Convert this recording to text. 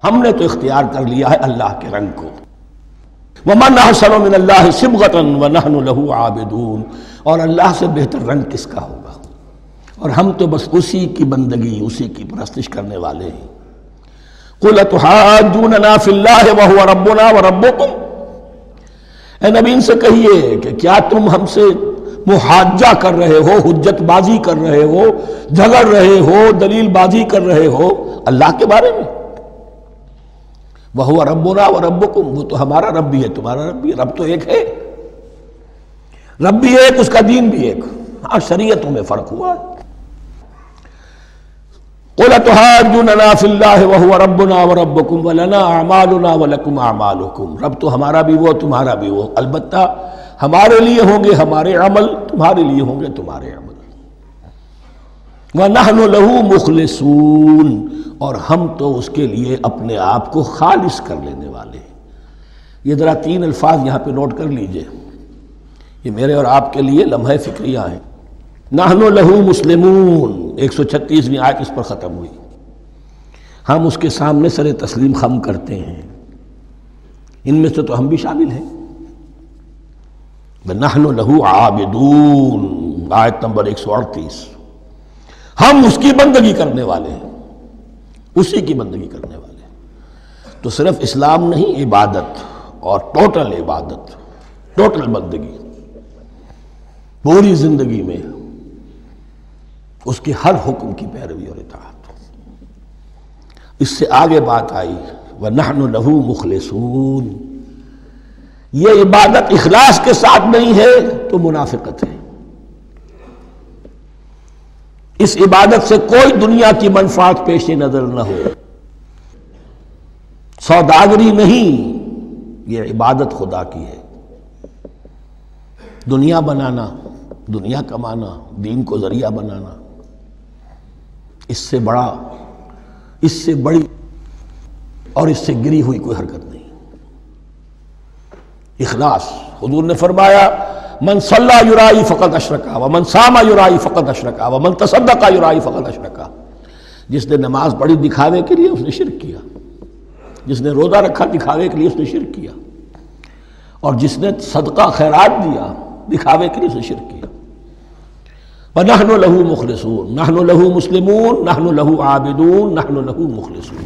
ہم نے تو اختیار کر لیا ہے اللہ کے رنگ کو. وَمَنْ أَحْسَنُ مِنَ اللَّهِ صِبْغَةً وَنَحْنُ لَهُ عَابِدُونَ. اور اللہ سے بہتر رنگ کس کا ہوگا، اور ہم تو بس اسی کی بندگی، اسی کی پرستش کرنے والے ہیں. قُلْ أَتُحَاجُّونَنَا فِي اللَّهِ وَهُوَ رَبُّنَا وَرَبُّكُمْ. اے نبی ان سے کہیے کہ کیا تم ہم سے محاجہ کر رہے ہو، حجت بازی کر رہے ہو، جھگڑ رہے ہو، دلیل بازی کر رہے ہو اللہ کے بارے میں؟ وَهُوَ رَبُّنَا وَرَبُّكُمْ. وہ تو ہمارا رب بھی ہے، تمہارا رب بھی ہے. رب تو ایک ہے، رب بھی ایک، اس کا دین بھی ایک. ہاں شریعتوں میں فرق ہوا ہے. قُلْ أَتُحَاجُّونَنَا فِي اللَّهِ وَهُوَ رَبُّنَا وَرَبُّكُمْ وَلَنَا أَعْمَالُنَا وَلَكُمْ أَعْمَالُكُمْ. رب تو ہمارا بھی وہ، تمہارا بھی وہ. البتہ ہمارے لیے ہوں گے ہمارے عمل، تمہارے لیے ہوں گے تمہارے عمل. وَنَحْنُ لَهُ مُخْلِصُونَ. اور ہم تو اس کے لیے اپنے آپ کو خالص کر لینے والے ہیں. یہ ذرا 3 الفاظ یہاں پہ نوٹ کر لیجئے، یہ میرے اور آپ کے لیے لمحہ فکریہ ہیں. نحن لہو مسلمون، 136ویں آیت اس پر ختم ہوئی. ہم اس کے سامنے سر تسلیم خم کرتے ہیں. ان میں سے تو ہم بھی شامل ہیں. نحن لہو عابدون، آیت نمبر 138. ہم اس کی بندگی کرنے والے ہیں، اسی کی بندگی کرنے والے ہیں. تو صرف اسلام نہیں، عبادت اور ٹوٹل عبادت، ٹوٹل بندگی، پوری زندگی میں اس کے ہر حکم کی پیروی اور اطاعت. اس سے آگے بات آئی وَنَحْنُ لَهُ مُخْلِصُونَ. یہ عبادت اخلاص کے ساتھ نہیں ہے تو منافقت ہے. اس عبادت سے کوئی دنیا کی منفعت پیش نظر نہ ہو، سوداگری نہیں، یہ عبادت خدا کی ہے. دنیا بنانا، دنیا کمانا، دین کو ذریعہ بنانا، اس سے بڑا، اس سے بڑی اور اس سے گری ہوئی کوئی حرکت نہیں. اخلاص. حضور نے فرمایا من صلی یرائی فقد اشرکا ومن صام یرائی فقد اشرکا ومن تصدق یرائی فقد اشرکا. جس نے نماز پڑھی دکھاوے کے لیے اس نے شرک کیا، جس نے روزہ رکھا دکھاوے کے لیے اس نے شرک کیا، اور جس نے صدقہ خیرات دیا دکھاوے کے لیے اس نے شرک کیا. وَنَحْنُ لَهُ مُخْلِصُونَ. نَحْنُ لَهُ مُسْلِمُونَ، نَحْنُ لَهُ عَابِدُونَ، نَحْنُ لَهُ مُخْلِصُونَ.